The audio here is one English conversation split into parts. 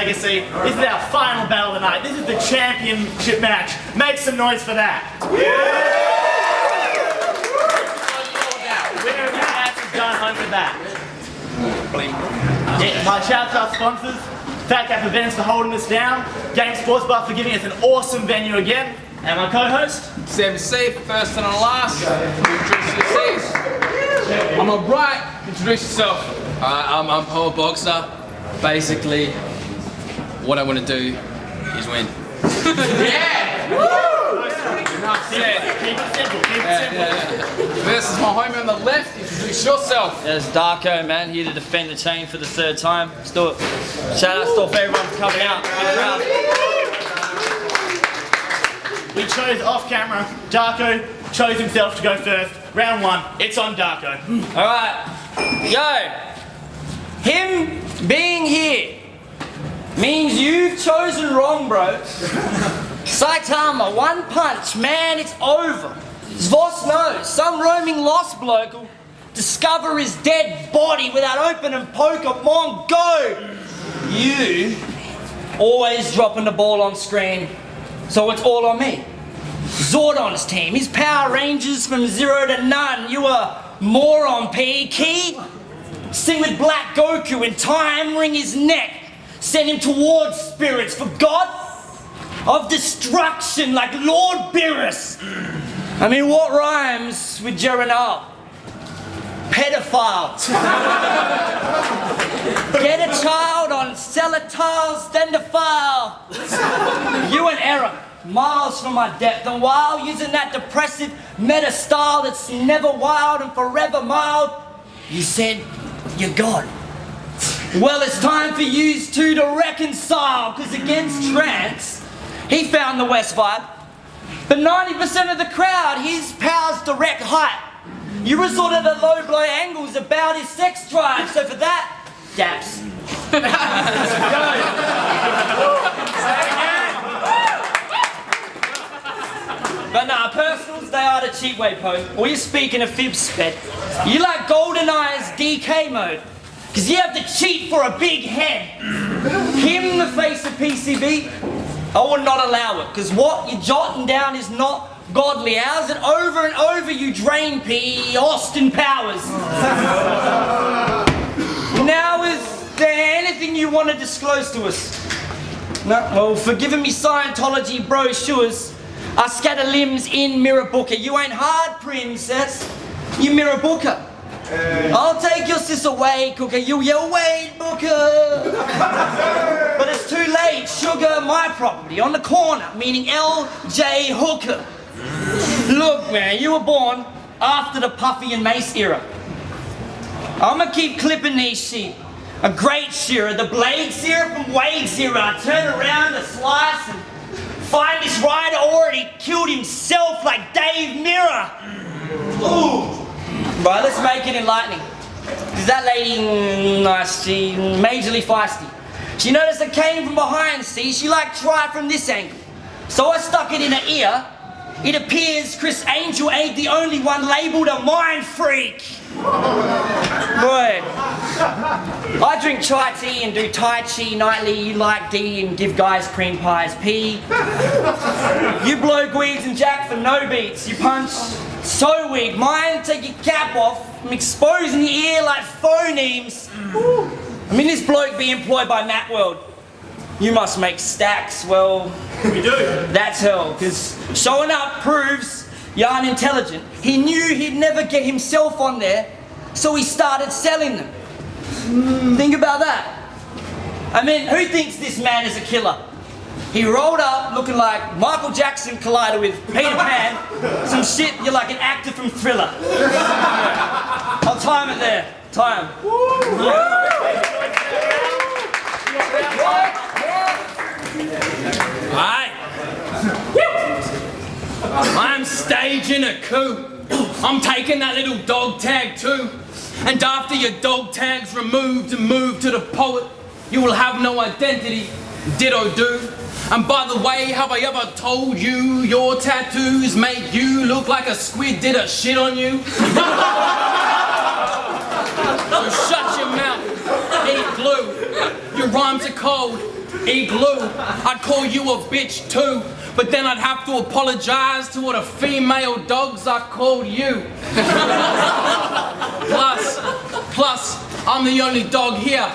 legacy. This is our final battle of the night. This is the championship match. Make some noise for that. Winner of the match is going home with that. Yeah, my shout out to our sponsors, Fat Cap Events for holding us down, Game Sports Bar for giving us an awesome venue again, and my co-host, Sam C, first and last. Introduce yourselves. I'm a right. Introduce yourself. I'm Poetboxer. Basically, what I want to do is win. Yeah! Woo! Enough said. Keep it simple, keep it simple. This is my homie on the left. Introduce yourself. There's Darko, man, here to defend the chain for the third time. Still, shout out to everyone for coming out. We chose off camera. Darko chose himself to go first. Round one, it's on Darko. Alright, yo, him being here means you've chosen wrong, bro. Saitama, one punch, man, it's over. Zvos knows, some roaming lost bloke will discover his dead body without open and poke up. Mon, go! You always dropping the ball on screen, so it's all on me. Zordon's team, his Power Rangers from 0 to none. You a moron, P. Key? Sing with Black Goku in time, wring his neck. Send him towards spirits for God of destruction like Lord Beerus. I mean, what rhymes with Geronal? Pedophile. Get a child on Celatile, Stendophile. You an error. Miles from my depth, and while using that depressive meta style that's never wild and forever mild, you said you're God. Well, it's time for yous two to reconcile, because against Trance, he found the West vibe, but 90% of the crowd, his power's direct height. You resorted to low blow angles about his sex drive, so for that, daps. But nah, personals, they are the cheap way, Po. Or you're speaking of fib sped. You like GoldenEye's DK mode. Because you have to cheat for a big head. Him, the face of PCB, I would not allow it. Because what you're jotting down is not godly. Hours and over you drain P. Austin Powers. Now, is there anything you want to disclose to us? No? Well, for giving me Scientology brochures, I scatter limbs in Mirror Booker. You ain't hard, princess. You Mirror Booker. I'll take your sis away, Cooker. You wait, Booker. But it's too late. Sugar, my property. On the corner, meaning L.J. Hooker. Look, man, you were born after the Puffy and Mace era. I'ma keep clipping these sheep. A great shearer, the blade searer from Wade's era. I turn around to slice and find this rider already killed himself like Dave Mirror. Ooh. Right, let's make it enlightening. Is that lady nice? She majorly feisty. She noticed I came from behind, see? She like try from this angle. So I stuck it in her ear. It appears Chris Angel ain't the only one labelled a mind freak. Boy, I drink chai tea and do Tai Chi nightly. You like D and give guys cream pies P. You blow gweeds and jack for no beats. You punch so weak. Mine take your cap off. I'm exposing your ear like phonemes. I mean, this bloke be employed by Natworld. You must make stacks. Well, we do. That's hell, because showing up proves you're unintelligent. He knew he'd never get himself on there, so he started selling them. Think about that. I mean, who thinks this man is a killer? He rolled up looking like Michael Jackson collided with Peter Pan. Some shit, you're like an actor from Thriller. I'll time it there. Time. Alright. I'm staging a coup. I'm taking that little dog tag too. And after your dog tag's removed and moved to the poet, you will have no identity. Ditto do. And by the way, have I ever told you your tattoos make you look like a squid did a shit on you? So shut your mouth, eat glue. Your rhymes are cold. igloo. I'd call you a bitch too, but then I'd have to apologize to all the female dogs I called you. Plus, I'm the only dog here.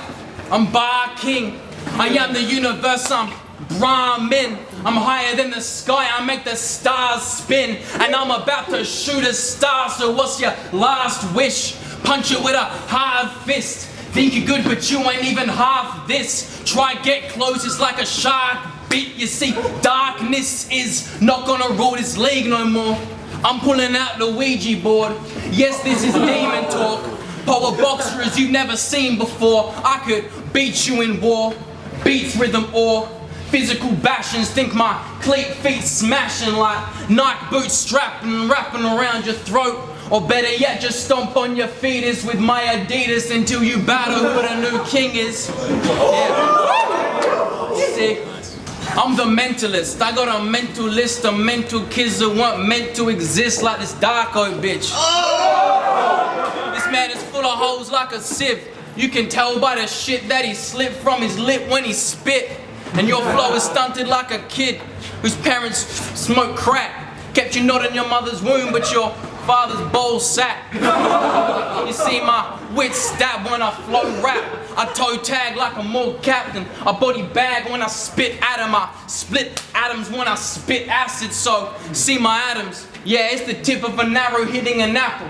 I'm Bar King. I am the universe, I'm Brahmin. I'm higher than the sky, I make the stars spin. And I'm about to shoot a star, so what's your last wish? Punch it with a hard fist. Think you're good, but you ain't even half this. Try get close, it's like a shark bit. You see, darkness is not gonna rule this league no more. I'm pulling out the Ouija board. Yes, this is demon talk. Poetboxer as you've never seen before. I could beat you in war, beats rhythm or physical bashings. Think my cleat feet smashing like Nike boots strapping, wrapping around your throat. Or better yet, just stomp on your fetus with my Adidas until you battle who the new king is. Yeah. Sick. I'm the mentalist. I got a mental list of mental kids that weren't meant to exist like this Darko bitch. This man is full of holes like a sieve. You can tell by the shit that he slipped from his lip when he spit. And your flow is stunted like a kid whose parents smoked crack. Kept you not in your mother's womb, but your father's bowl sat. You see my wits stab when I flow rap. I toe tag like a morgue captain. I body bag when I spit atom. I split atoms when I spit acid. So see my atoms. Yeah, it's the tip of an arrow hitting an apple.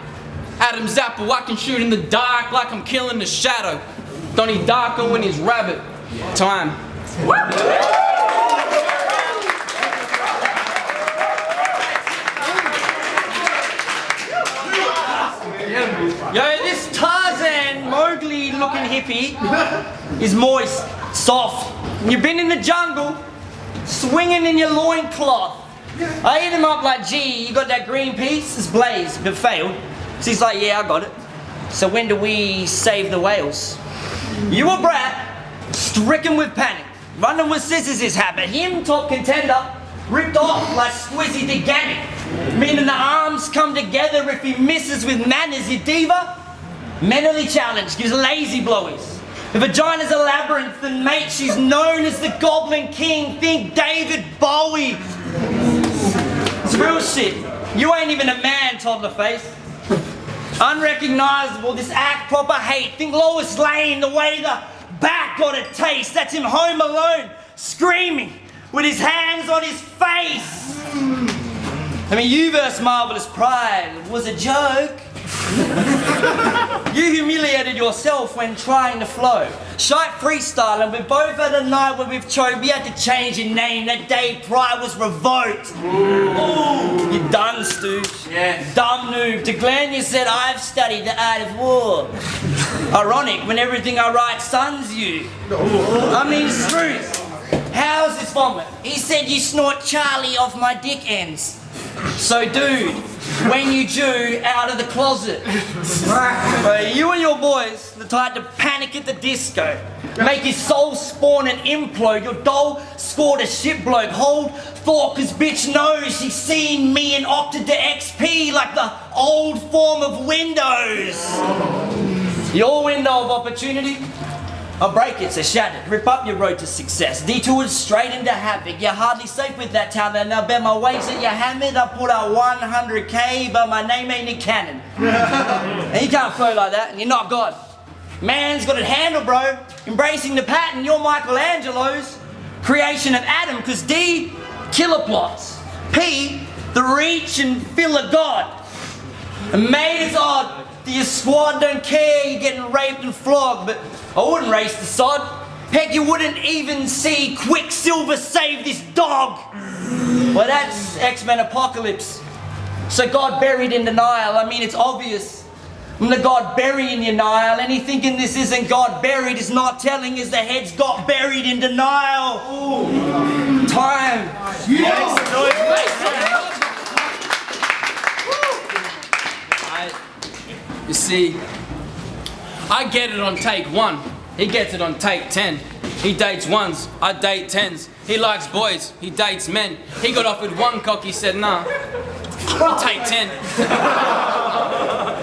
Adam's apple, I can shoot in the dark like I'm killing the shadow. Don't need Darko when he's rabbit. Time. Yo, this Tarzan Mowgli looking hippie is moist, soft. You've been in the jungle, swinging in your loincloth. I hit him up like, gee, you got that green piece? It's Blaze, but failed. So he's like, yeah, I got it. So when do we save the whales? You a brat, stricken with panic. Running with scissors is habit. Him, top contender, ripped off like Squizzy the Gannick. Meaning the arms come together if he misses with manners. Your diva, mentally challenged, gives lazy blowies. The vagina's a labyrinth, and mate, she's known as the Goblin King. Think David Bowie. It's real shit. You ain't even a man, toddler face. Unrecognizable, this act proper hate. Think Lois Lane, the way the back got a taste. That's him home alone, screaming with his hands on his face. I mean, you versus Marvelous Pride was a joke. You humiliated yourself when trying to flow. Shite freestyling, we both had a night where we've choked. We had to change your name. That day pride was revoked. Ooh, you done, stooge. Yeah. Dumb noob. To Glenn you said, I've studied the art of war. Ironic when everything I write suns you. I mean, truth. How's this vomit? He said you snort Charlie off my dick ends. So dude, when you do, out of the closet. You and your boys, the type to panic at the disco, make his soul spawn and implode. Your doll scored a shit bloke. Hold thought, cause bitch knows she's seen me and opted to XP like the old form of Windows. Your window of opportunity, I'll break it, so shattered. Rip up your road to success. Detoured straight into havoc. You're hardly safe with that talent. Now bet my ways that you're hammered. I put out 100K, but my name ain't Nick Cannon. And you can't flow like that, and you're not God. Man's got it handled, bro. Embracing the pattern, you're Michelangelo's. Creation of Adam, cause D, killer plots. P, the reach and feel of God. And mate, it's odd. Your squad don't care, you're getting raped and flogged, but I wouldn't race the sod. Heck, you wouldn't even see Quicksilver save this dog. Well, that's X-Men Apocalypse. So God buried in denial, I mean, it's obvious. I'm the God buried in denial. Any thinking this isn't God buried is not telling as the head's got buried in denial. Ooh. Time. Yeah. You see, I get it on take 1, he gets it on take 10. He dates ones, I date 10s. He likes boys, he dates men. He got off with one cock, he said nah, I'll take 10.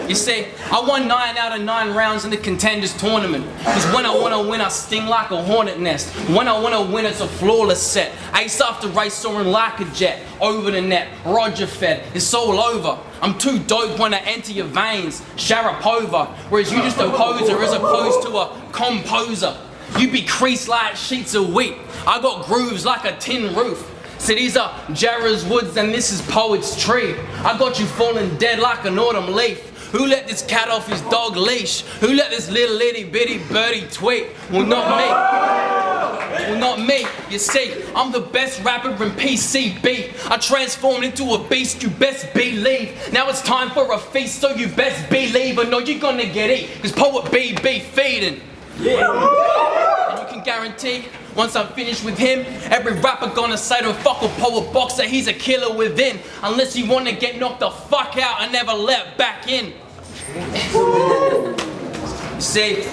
You see, I won 9 out of 9 rounds in the contenders tournament. Cause when I wanna win, I sting like a hornet nest. When I wanna win, it's a flawless set. Ace after race, soaring like a jet. Over the net, Roger fed, it's all over. I'm too dope when I enter your veins, Sharapova. Whereas you just a poser as opposed to a composer. You be creased like sheets of wheat. I got grooves like a tin roof. So these are Jarrah's woods and this is Poet's tree. I got you falling dead like an autumn leaf. Who let this cat off his dog leash? Who let this little itty bitty birdie tweet? Well, not me. Well, not me. You see, I'm the best rapper in PCB. I transformed into a beast, you best believe. Now it's time for a feast, so you best believe. I know you're gonna get eat, cause Poet BB feeding. Yeah. And you can guarantee, once I'm finished with him, every rapper gonna say to fuck a Poetboxer, he's a killer within. Unless you wanna get knocked the fuck out and never let back in. See,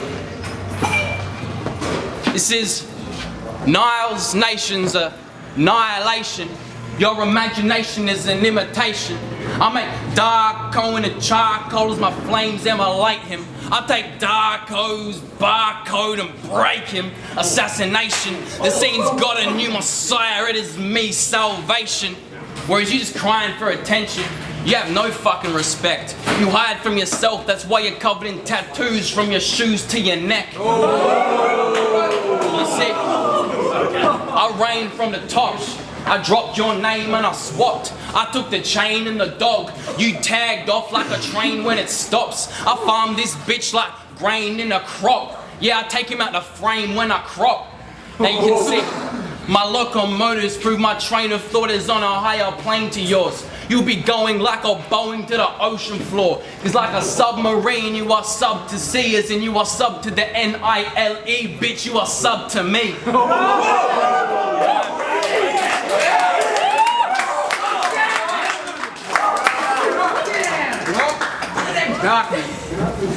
this is Nile's Nation's annihilation. Your imagination is an imitation. I make Darko in the charcoal as my flames immolate him. I take Darko's barcode and break him. Assassination. The scene's got a new messiah, it is me, salvation. Whereas you just crying for attention. You have no fucking respect. You hide from yourself, that's why you're covered in tattoos from your shoes to your neck. You see, I reigned from the tops. I dropped your name and I swapped. I took the chain and the dog. You tagged off like a train when it stops. I farmed this bitch like grain in a crop. Yeah, I take him out the frame when I crop. Now you can see, my locomotives prove my train of thought is on a higher plane to yours. You'll be going like a Boeing to the ocean floor. Cause like a submarine, you are sub to sea, as in you are sub to the N-I-L-E, bitch, you are sub to me.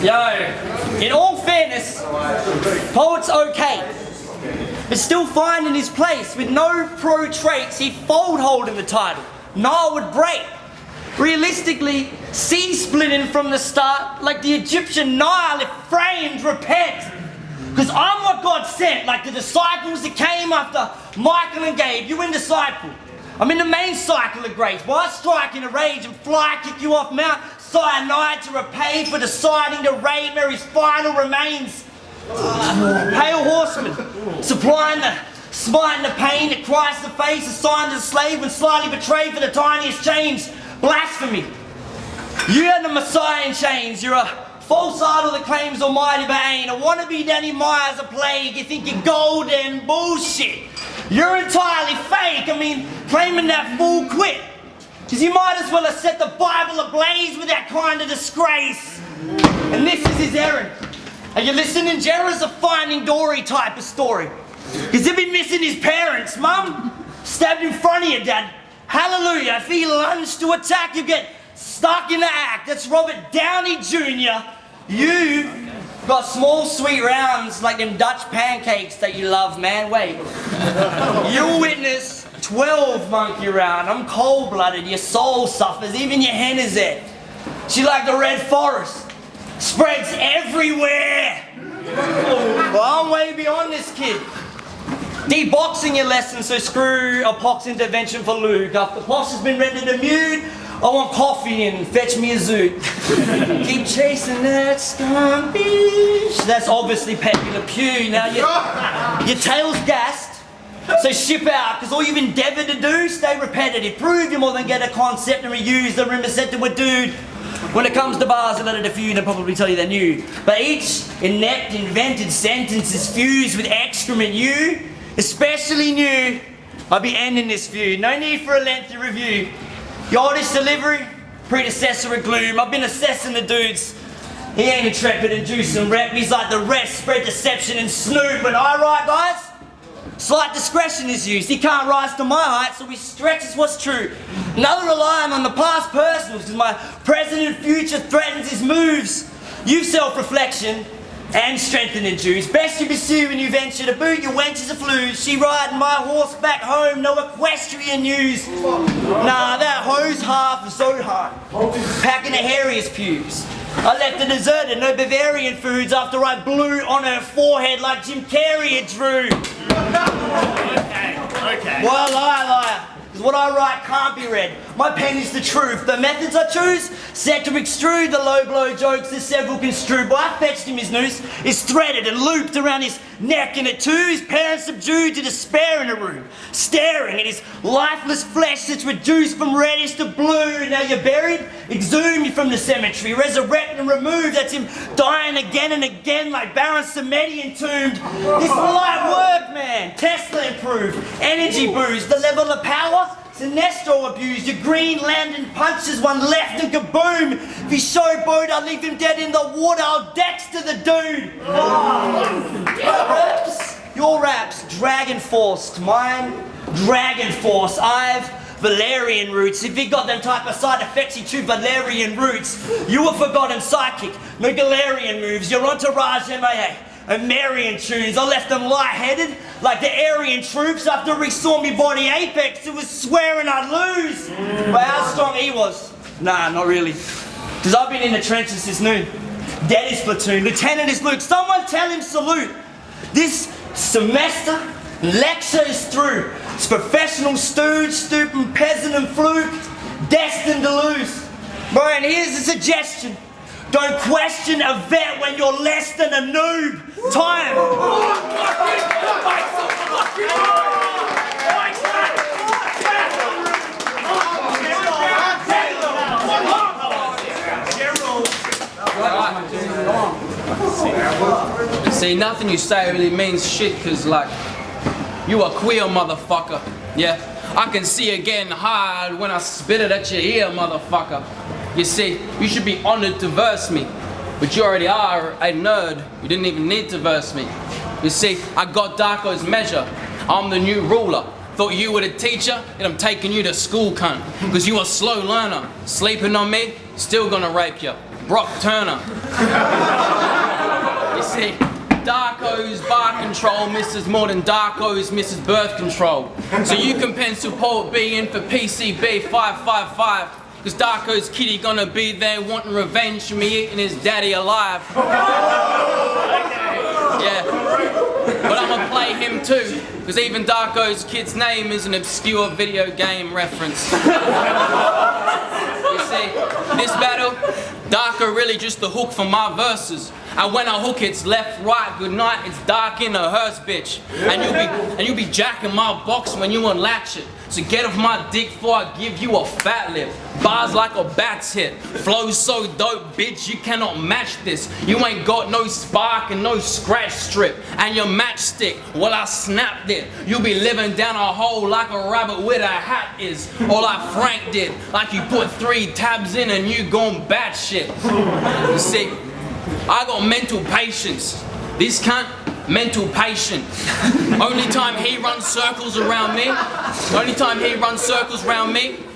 Yo, in all fairness, Poet's okay. But still finding his place with no pro traits, he'd fold holding the title. Nile would break. Realistically, C-splitting from the start, like the Egyptian Nile, if framed, repent. Because I'm what God sent, like the disciples that came after Michael and Gabe, you in disciple. I'm in the main cycle of grace. Why strike in a rage and fly kick you off Mount Sinai to repay for deciding to raid Mary's final remains? Pale horseman, supplying the smiting the pain that Christ the face, assigned to the slave and slightly betrayed for the tiniest change. Blasphemy. You are the Messiah in chains. You're a false idol that claims almighty but ain't. A wannabe Danny Myers a plague. You think you're golden bullshit. You're entirely fake. I mean, claiming that fool quit. Because you might as well have set the Bible ablaze with that kind of disgrace. And this is his errand. Are you listening? Jarrah's a Finding Dory type of story. Because he'll be missing his parents. Mum stabbed in front of you, Dad. Hallelujah. If he lunged to attack, you get stuck in the act. That's Robert Downey Jr. You got small sweet rounds like them Dutch pancakes that you love, man. Wait. You'll witness 12 monkey round. I'm cold-blooded. Your soul suffers. Even your hen is there. She like the red forest. Spreads everywhere. Well, I'm way beyond this kid. De-boxing your lesson, so screw a pox intervention for Luke. After pox has been rendered immune, I want coffee and fetch me a zoot. Keep chasing that skunk bitch. That's obviously Pepe Le Pew. Now your tail's gassed, so ship out, because all you've endeavoured to do, stay repetitive. Prove you more than get a concept and reuse the rumour said to a dude. When it comes to bars and let it a few, they'll probably tell you they're new. But each inept invented sentence is fused with excrement. You, especially new, I'll be ending this feud. No need for a lengthy review. Your oldest delivery, predecessor of gloom. I've been assessing the dudes. He ain't intrepid and juice and rep. He's like the rest, spread deception and snoop. But I right, guys? Slight discretion is used. He can't rise to my height, so he stretches what's true. Another relying on the past personals, because my present and future threatens his moves. You've self-reflection and strengthening Jews. Best you pursue when you venture to boot your wenches a flues. She riding my horse back home, no equestrian news. Nah, that hose half is so hard. Packing the hairiest pubes. I left her deserted, no Bavarian foods after I blew on her forehead like Jim Carrey had drew. Okay. Well, liar. Because what I write can't be read. My pen is the truth. The methods I choose, set to extrude the low blow jokes that several construe. But I fetched him his noose, is threaded and looped around his neck, and it too, his parents subdued to despair in a room, staring at his lifeless flesh that's reduced from reddish to blue. Now you're buried, exhumed from the cemetery, resurrect and remove. That's him dying again and again like Baron Samedi entombed. This light work, man. Tesla improved, energy boost, the level of power. Sinestro abused, your Green Lantern punches one left and kaboom! If he showboat, I'll leave him dead in the water, I'll Dexter the dude! Your raps, dragon forced, mine, dragon force. I've Valerian roots. If you got them type of side effects, you chew Valerian roots. You were forgotten psychic, no Galarian moves, your entourage MIA. And Marian tunes, I left them light-headed like the Aryan troops after he saw me body apex. It was swearing I'd lose. But how strong he was? Nah, not really. Because I've been in the trenches since noon. Dead is platoon, lieutenant is Luke. Someone tell him salute. This semester, lecture is through. It's professional stooge, stooping peasant and fluke, destined to lose. Bro, and here's a suggestion. Don't question a vet when you're less than a noob. Time. See, nothing you say really means shit, cause like, you a queer motherfucker, yeah? I can see you getting hard when I spit it at your ear, motherfucker. You see, you should be honored to verse me, but you already are a nerd. You didn't even need to verse me. You see, I got Darko's measure. I'm the new ruler. Thought you were the teacher, and I'm taking you to school, cunt. Cause you a slow learner. Sleeping on me, still gonna rape you. Brock Turner. You see, Darko's bar control misses more than Darko's misses birth control. So you can pencil Poet B in for PCB 555. Cause Darko's kitty gonna be there wanting revenge for me eating his daddy alive. Yeah, but I'ma play him too, cause even Darko's kid's name is an obscure video game reference. You see, this battle, Darko really just the hook for my verses. And when I hook it's left, right, good night, it's dark in a hearse, bitch. And you'll be jacking my box when you unlatch it. So get off my dick before I give you a fat lip. Bars like a bat's hit. Flows so dope, bitch, you cannot match this. You ain't got no spark and no scratch strip. And your matchstick, well I snapped it. You'll be living down a hole like a rabbit with a hat is. Or like Frank did, like you put 3 tabs in and you gone batshit. You see, I got mental patience. This cunt, mental patient. Only time he runs circles around me,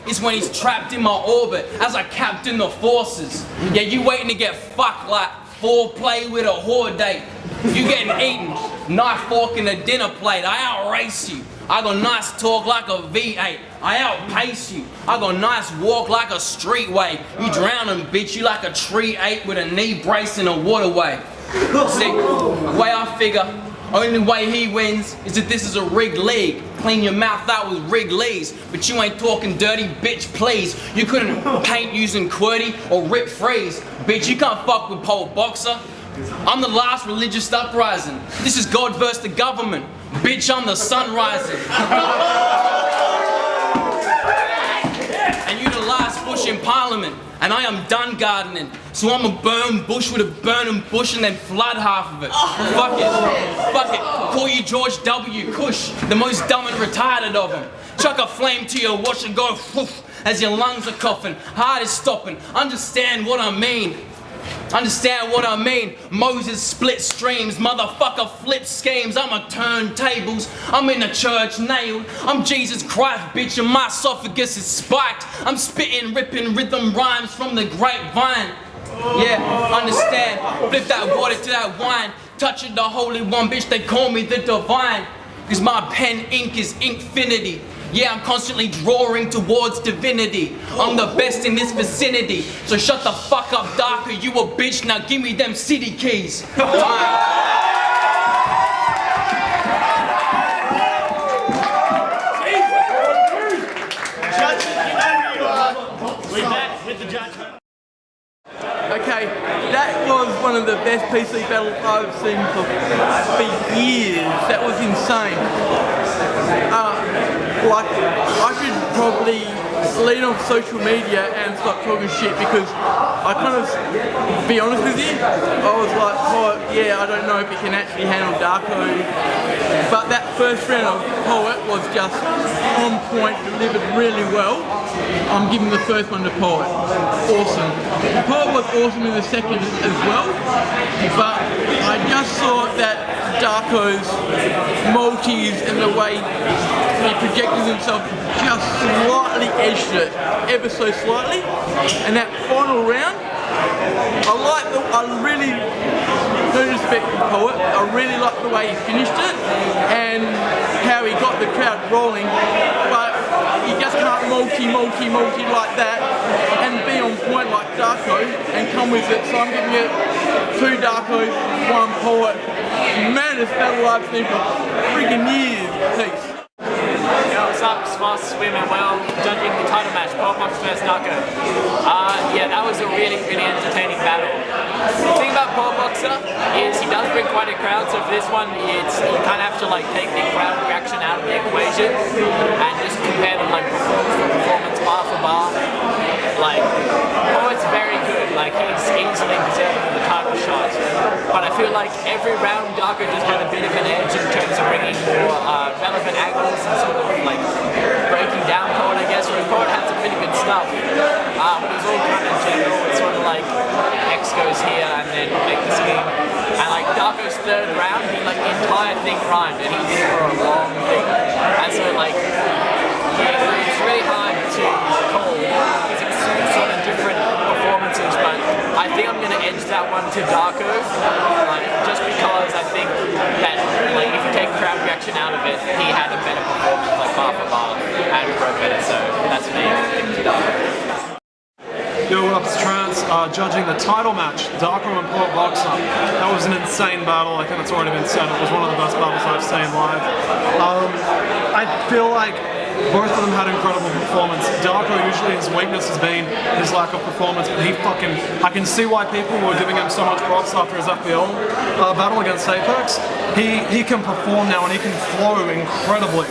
is when he's trapped in my orbit as I captain the forces. Yeah, you waiting to get fucked like foreplay with a whore date. You getting eaten, knife, fork in a dinner plate. I outrace you. I got nice talk like a V8. I outpace you. I got nice walk like a streetway. You drowning, bitch, you like a tree ape with a knee brace in a waterway. See, the way I figure, only way he wins is if this is a rigged league. Clean your mouth out with Wrigley's, but you ain't talking dirty, bitch, please. You couldn't paint using QWERTY or rip freeze. Bitch, you can't fuck with Poetboxer. I'm the last religious uprising. This is God versus the government. Bitch, I'm the sun rising. And you the last bush in parliament. And I am done gardening. So I'ma burn bush with a burning bush and then flood half of it. Fuck it. Fuck it. Call you George W. Cush, the most dumb and retarded of them. Chuck a flame to your wash and go whoof as your lungs are coughing. Heart is stopping. Understand what I mean. Understand what I mean? Moses split streams, motherfucker flip schemes. I'm a turntables, I'm in the church nailed. I'm Jesus Christ, bitch, and my esophagus is spiked. I'm spitting, ripping rhythm rhymes from the grapevine. Yeah, understand. Flip that water to that wine. Touching the holy one, bitch, they call me the divine. Cause my pen ink is infinity. Yeah, I'm constantly drawing towards divinity. I'm the best in this vicinity. So shut the fuck up, Darko, you a bitch. Now give me them city keys. We're back with the judgment. Okay, that was one of the best PC battles I've seen for years. That was insane. Like, I should probably lean off social media and stop talking shit because I kind of, be honest with you, I was like, oh yeah, I don't know if he can actually handle Darko. But that first round of Poet was just on point, delivered really well. I'm giving the first one to Poet. Awesome. Poet was awesome in the second as well, but I just thought that Darko's multis and the way he projected himself just slightly edged it, ever so slightly. And that final round, I really, no disrespect to Poet, I really liked the way he finished it and how he got the crowd rolling, but you just can't multi like that and be on point like Darko and come with it. So I'm giving it 2 Darkos, 1 Poet. Maddest battle I've seen for freaking years. Peace. Yo, what's up? Smart Swimming well, judging the title match, Poetboxer vs Darko. Yeah, that was a really entertaining battle. The thing about Poetboxer is he does bring quite a crowd, so for this one, you kind of have to like take the crowd reaction out of the equation and just compare them like performance for performance, bar for bar. Like, Poet's very good, like he's easily deserving of the title shot. But I feel like every round Darko just had a bit of an edge in terms of bringing more relevant angles and sort of like breaking down Poet, I guess, whereas Poet had some really good stuff. But it was all kind of general, it's sort of like X goes here and then make the scheme. And like Darko's third round, the entire thing rhymed and he did it for a long thing. And so like, yeah, it's really hard to call these sort of different performances, but I think I'm going to edge that one to Darko, just because I think that like if you take crowd reaction out of it, he had a better performance, like bar for bar, and broke better, so that's me, giving to Darko. Yo, what up, it's Trance, judging the title match, Darko and Poetboxer. That was an insane battle. I think it's already been said. It was one of the best battles I've seen live. I feel like both of them had incredible performance. Darko, usually his weakness has been his lack of performance, but I can see why people were giving him so much props after his FBL battle against Apex. He can perform now and he can flow incredibly.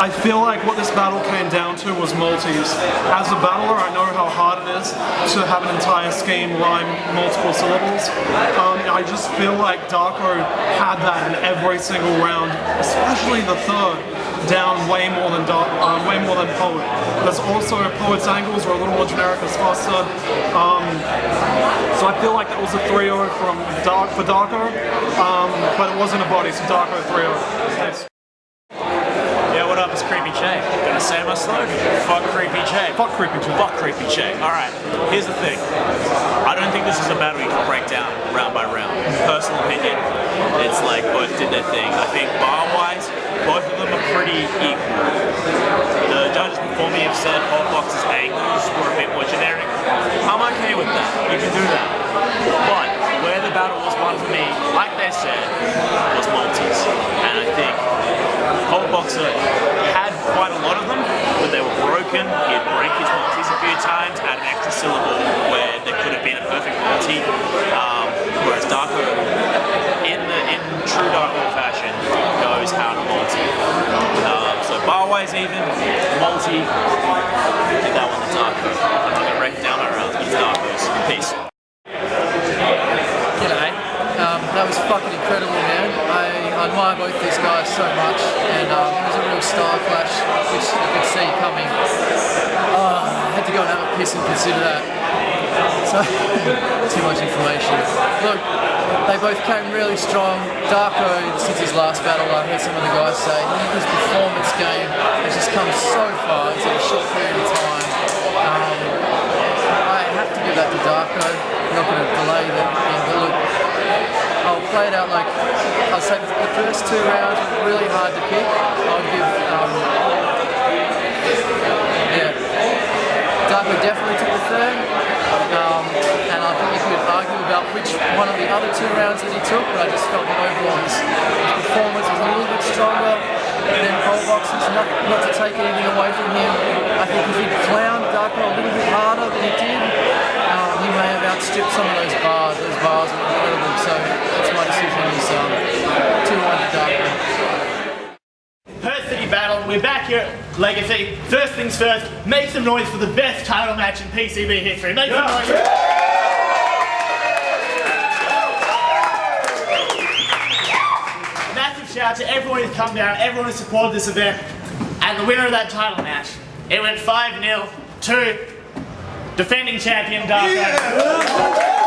I feel like what this battle came down to was multis. As a battler, I know how hard it is to have an entire scheme rhyme multiple syllables. I just feel like Darko had that in every single round, especially the third, down way more than Poet. There's also Poet's angles are a little more generic, as Foss said. So I feel like that was a 3-0 for Darko, but it wasn't a body, so Darko 3-0. Thanks. Yeah, what up, it's Creepy Che. Gonna say my slogan. Fuck Creepy Che. Fuck Creepy Che. Fuck Creepy Che. Alright, here's the thing. I don't think this is a battle you can break down round by round. Personal opinion, it's like both did their thing. I think bar-wise, both of them are pretty equal. The judges before me have said Poetboxer's angles were a bit more generic. I'm okay with that. You can do that. But where the battle was won for me, like they said, was multis. And I think Poetboxer had quite a lot of them, but they were broken. He'd break his multis a few times, add an extra syllable where there could have been a perfect multi. Whereas Darko, in true Darko fashion, knows how to multi. So bar-wise even, multi, give that one to Darko. I'm not going to break it down my rounds, but it's Darko's. Peace. G'day. That was fucking incredible, man. I admire both these guys so much, and it was a real style clash, which you could see coming. I had to go and have a piss and consider that. So, too much information. Look, they both came really strong. Darko, since his last battle, I heard some of the guys say, his performance game has just come so far in such a short period of time. I have to give that to Darko. I'm not going to delay that thing, but look, I'll played out like, I'd say the first 2 rounds were really hard to pick. I would give, Darko definitely took the third, and I think you could argue about which one of the other 2 rounds that he took, but I just felt that overall his performance was a little bit stronger than Poetboxer's. Not to take anything away from him, I think if he'd clowned Darko a little bit harder than he did, he may have outstripped some of those bars. Those bars were incredible, so that's my decision is 2-1 to Darko. Perth City battle, we're back here at Legacy. First things first, make some noise for the best title match in PCB history. Make some noise. Massive shout out to everyone who's come down, everyone who supported this event, and the winner of that title match. It went 5-0 to defending champion Darko.